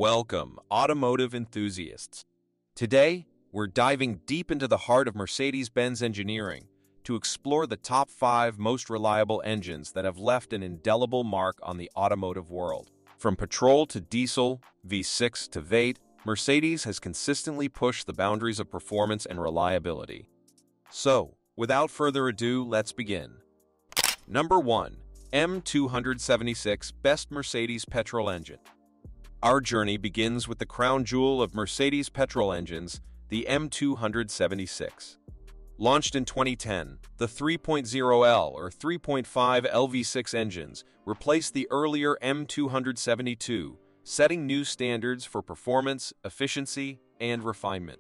Welcome, automotive enthusiasts. Today, we're diving deep into the heart of Mercedes-Benz engineering to explore the top 5 most reliable engines that have left an indelible mark on the automotive world. From petrol to diesel, V6 to V8, Mercedes has consistently pushed the boundaries of performance and reliability. So, without further ado, let's begin. Number 1. M276 Best Mercedes Petrol Engine. Our journey begins with the crown jewel of Mercedes petrol engines, the M276. Launched in 2010, the 3.0L or 3.5L V6 engines replaced the earlier M272, setting new standards for performance, efficiency, and refinement.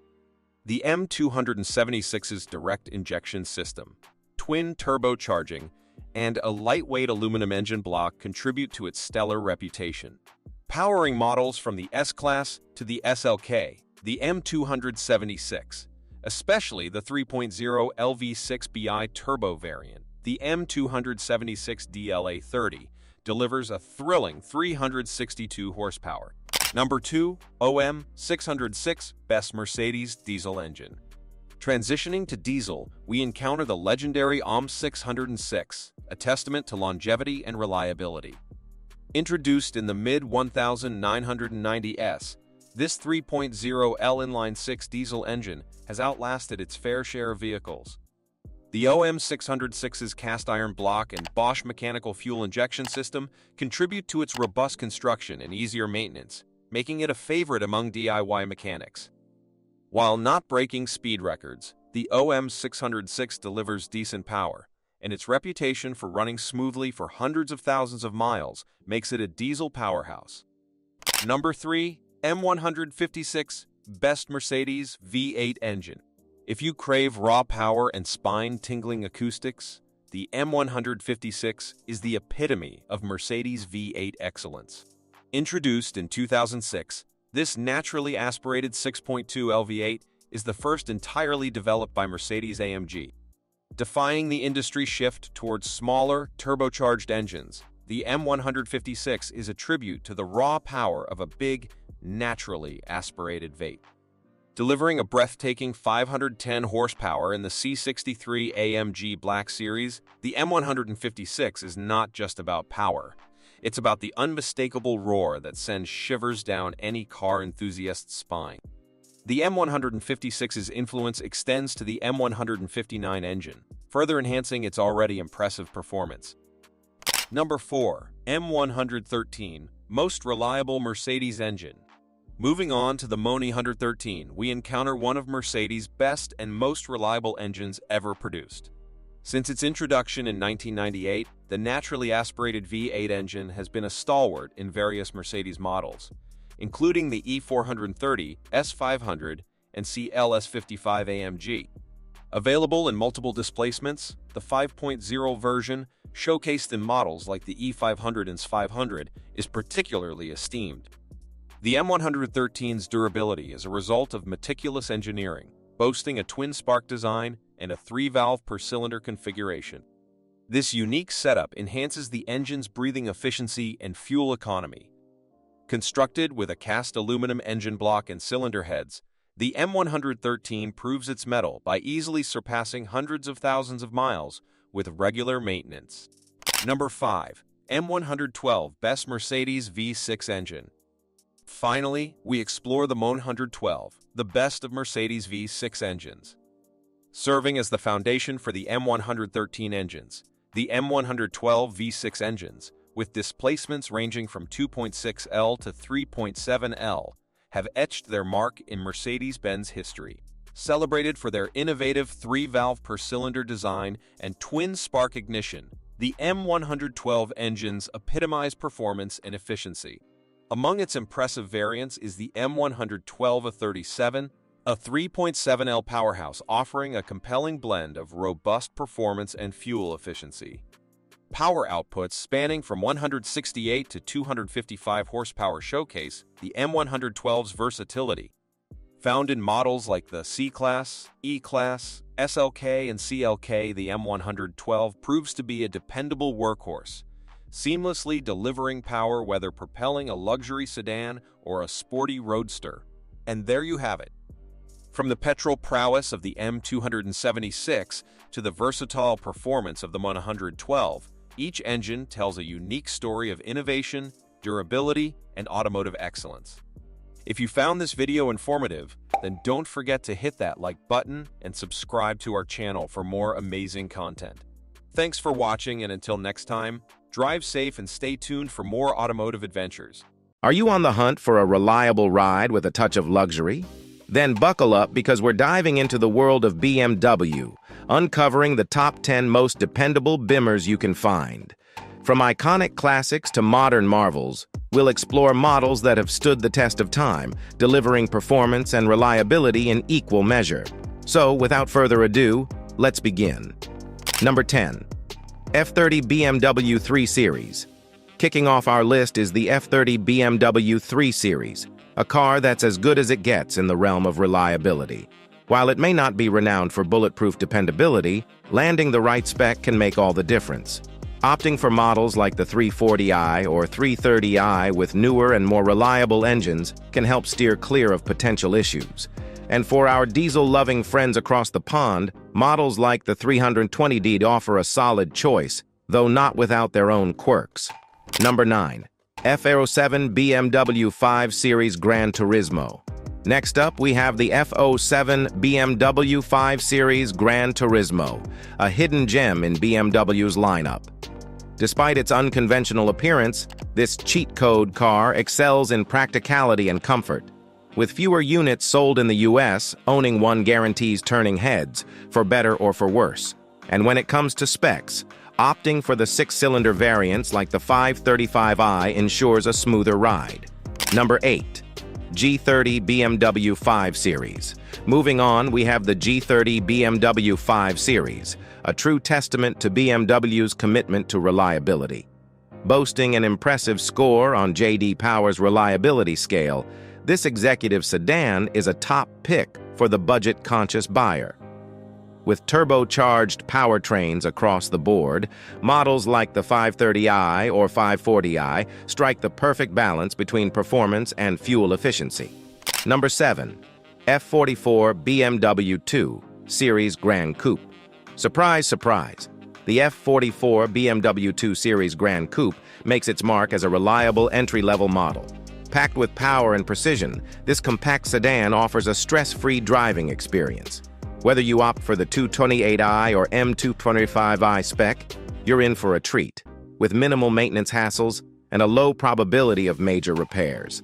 The M276's direct injection system, twin turbocharging, and a lightweight aluminum engine block contribute to its stellar reputation. Powering models from the S-Class to the SLK, the M276, especially the 3.0 LV6BI turbo variant, the M276 DLA30, delivers a thrilling 362 horsepower. Number 2. OM606 Best Mercedes Diesel Engine. Transitioning to diesel, we encounter the legendary OM606, a testament to longevity and reliability. Introduced in the mid-1990s, this 3.0L inline-6 diesel engine has outlasted its fair share of vehicles. The OM606's cast-iron block and Bosch mechanical fuel injection system contribute to its robust construction and easier maintenance, making it a favorite among DIY mechanics. While not breaking speed records, the OM606 delivers decent power, and its reputation for running smoothly for hundreds of thousands of miles makes it a diesel powerhouse. Number 3. M156 Best Mercedes V8 Engine. If you crave raw power and spine-tingling acoustics, the M156 is the epitome of Mercedes V8 excellence. Introduced in 2006, this naturally aspirated 6.2 LV8 is the first entirely developed by Mercedes-AMG. Defying the industry shift towards smaller, turbocharged engines, the M156 is a tribute to the raw power of a big, naturally aspirated V8. Delivering a breathtaking 510 horsepower in the C63 AMG Black Series, the M156 is not just about power. It's about the unmistakable roar that sends shivers down any car enthusiast's spine. The M156's influence extends to the M159 engine, further enhancing its already impressive performance. Number 4. M113 Most Reliable Mercedes Engine. Moving on to the MONI 113, we encounter one of Mercedes' best and most reliable engines ever produced. Since its introduction in 1998, the naturally aspirated V8 engine has been a stalwart in various Mercedes models, including the E430, S500, and CLS55 AMG. Available in multiple displacements, the 5.0 version, showcased in models like the E500 and S500, is particularly esteemed. The M113's durability is a result of meticulous engineering, boasting a twin-spark design and a 3-valve per-cylinder configuration. This unique setup enhances the engine's breathing efficiency and fuel economy. Constructed with a cast aluminum engine block and cylinder heads, the M113 proves its mettle by easily surpassing hundreds of thousands of miles with regular maintenance. Number 5. M112 Best Mercedes V6 Engine. Finally, we explore the MONI 112, the best of Mercedes V6 engines. Serving as the foundation for the M113 engines, the M112 V6 engines, with displacements ranging from 2.6L to 3.7L, have etched their mark in Mercedes-Benz history. Celebrated for their innovative 3-valve per-cylinder design and twin-spark ignition, the M112 engines epitomize performance and efficiency. Among its impressive variants is the M112A37, a 3.7L powerhouse offering a compelling blend of robust performance and fuel efficiency. Power outputs spanning from 168 to 255 horsepower showcase the M112's versatility. Found in models like the C-Class, E-Class, SLK, and CLK, the M112 proves to be a dependable workhorse, seamlessly delivering power whether propelling a luxury sedan or a sporty roadster. And there you have it. From the petrol prowess of the M276 to the versatile performance of the M112, each engine tells a unique story of innovation, durability, and automotive excellence. If you found this video informative, then don't forget to hit that like button and subscribe to our channel for more amazing content. Thanks for watching, and until next time, drive safe and stay tuned for more automotive adventures. Are you on the hunt for a reliable ride with a touch of luxury? Then buckle up, because we're diving into the world of BMW, uncovering the top 10 most dependable bimmers you can find. From iconic classics to modern marvels, we'll explore models that have stood the test of time, delivering performance and reliability in equal measure. So, without further ado, let's begin. Number 10. F30 BMW 3 Series. Kicking off our list is the F30 BMW 3 Series, a car that's as good as it gets in the realm of reliability. While it may not be renowned for bulletproof dependability, landing the right spec can make all the difference. Opting for models like the 340i or 330i with newer and more reliable engines can help steer clear of potential issues. And for our diesel-loving friends across the pond, models like the 320d offer a solid choice, though not without their own quirks. Number 9. F07 BMW 5 Series Gran Turismo. Next up, we have the F07 BMW 5 Series Gran Turismo, a hidden gem in BMW's lineup. Despite its unconventional appearance, this cheat code car excels in practicality and comfort. With fewer units sold in the US, owning one guarantees turning heads, for better or for worse. And when it comes to specs, opting for the 6-cylinder variants like the 535i ensures a smoother ride. Number 8. G30 BMW 5 Series. Moving on, we have the G30 BMW 5 Series, a true testament to BMW's commitment to reliability. Boasting an impressive score on J.D. Power's reliability scale, this executive sedan is a top pick for the budget-conscious buyer. With turbocharged powertrains across the board, models like the 530i or 540i strike the perfect balance between performance and fuel efficiency. Number 7. F44 BMW 2 Series Gran Coupe. Surprise, surprise! The F44 BMW 2 Series Gran Coupe makes its mark as a reliable entry-level model. Packed with power and precision, this compact sedan offers a stress-free driving experience. Whether you opt for the 228i or M225i spec, you're in for a treat, with minimal maintenance hassles and a low probability of major repairs.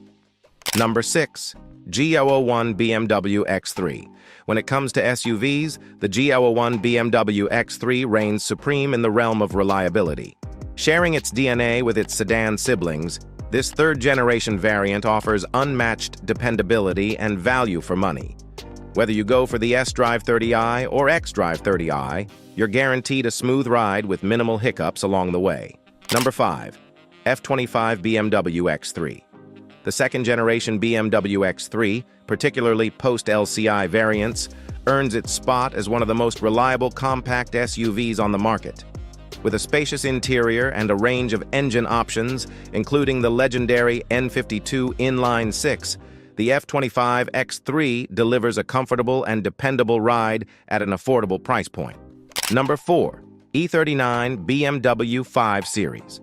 Number 6. G001 BMW X3. When it comes to SUVs, the G001 BMW X3 reigns supreme in the realm of reliability. Sharing its DNA with its sedan siblings, this third-generation variant offers unmatched dependability and value for money. Whether you go for the S-Drive 30i or X-Drive 30i, you're guaranteed a smooth ride with minimal hiccups along the way. Number 5. F25 BMW X3. The second-generation BMW X3, particularly post-LCI variants, earns its spot as one of the most reliable compact SUVs on the market. With a spacious interior and a range of engine options, including the legendary N52 inline-six, the F25 X3 delivers a comfortable and dependable ride at an affordable price point. Number 4. E39 BMW 5 Series.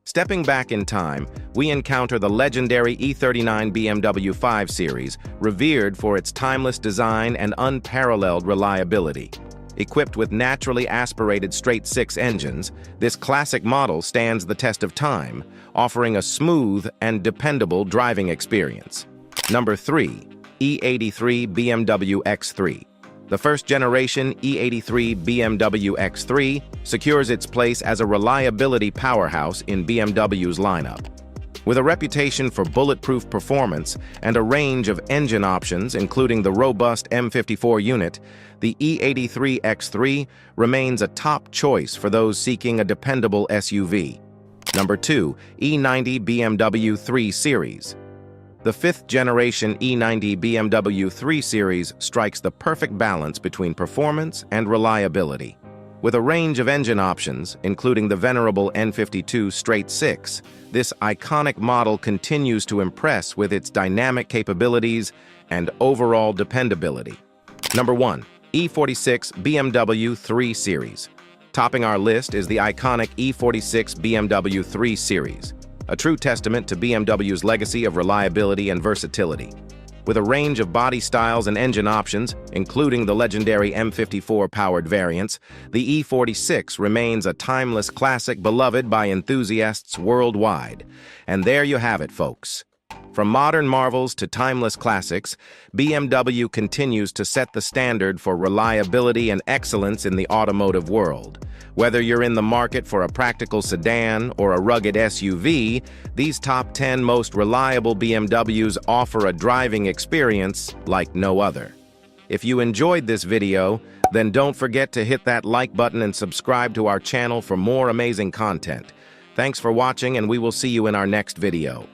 Stepping back in time, we encounter the legendary E39 BMW 5 Series, revered for its timeless design and unparalleled reliability. Equipped with naturally aspirated straight-six engines, this classic model stands the test of time, offering a smooth and dependable driving experience. Number 3. E83 BMW X3. The first-generation E83 BMW X3 secures its place as a reliability powerhouse in BMW's lineup. With a reputation for bulletproof performance and a range of engine options, including the robust M54 unit, the E83 X3 remains a top choice for those seeking a dependable SUV. Number 2. E90 BMW 3 Series. The fifth-generation E90 BMW 3 Series strikes the perfect balance between performance and reliability. With a range of engine options, including the venerable N52 Straight 6, this iconic model continues to impress with its dynamic capabilities and overall dependability. Number 1. E46 BMW 3 Series. Topping our list is the iconic E46 BMW 3 Series, a true testament to BMW's legacy of reliability and versatility. With a range of body styles and engine options, including the legendary M54-powered variants, the E46 remains a timeless classic beloved by enthusiasts worldwide. And there you have it, folks. From modern marvels to timeless classics, BMW continues to set the standard for reliability and excellence in the automotive world. Whether you're in the market for a practical sedan or a rugged SUV, these top 10 most reliable BMWs offer a driving experience like no other. If you enjoyed this video, then don't forget to hit that like button and subscribe to our channel for more amazing content. Thanks for watching, and we will see you in our next video.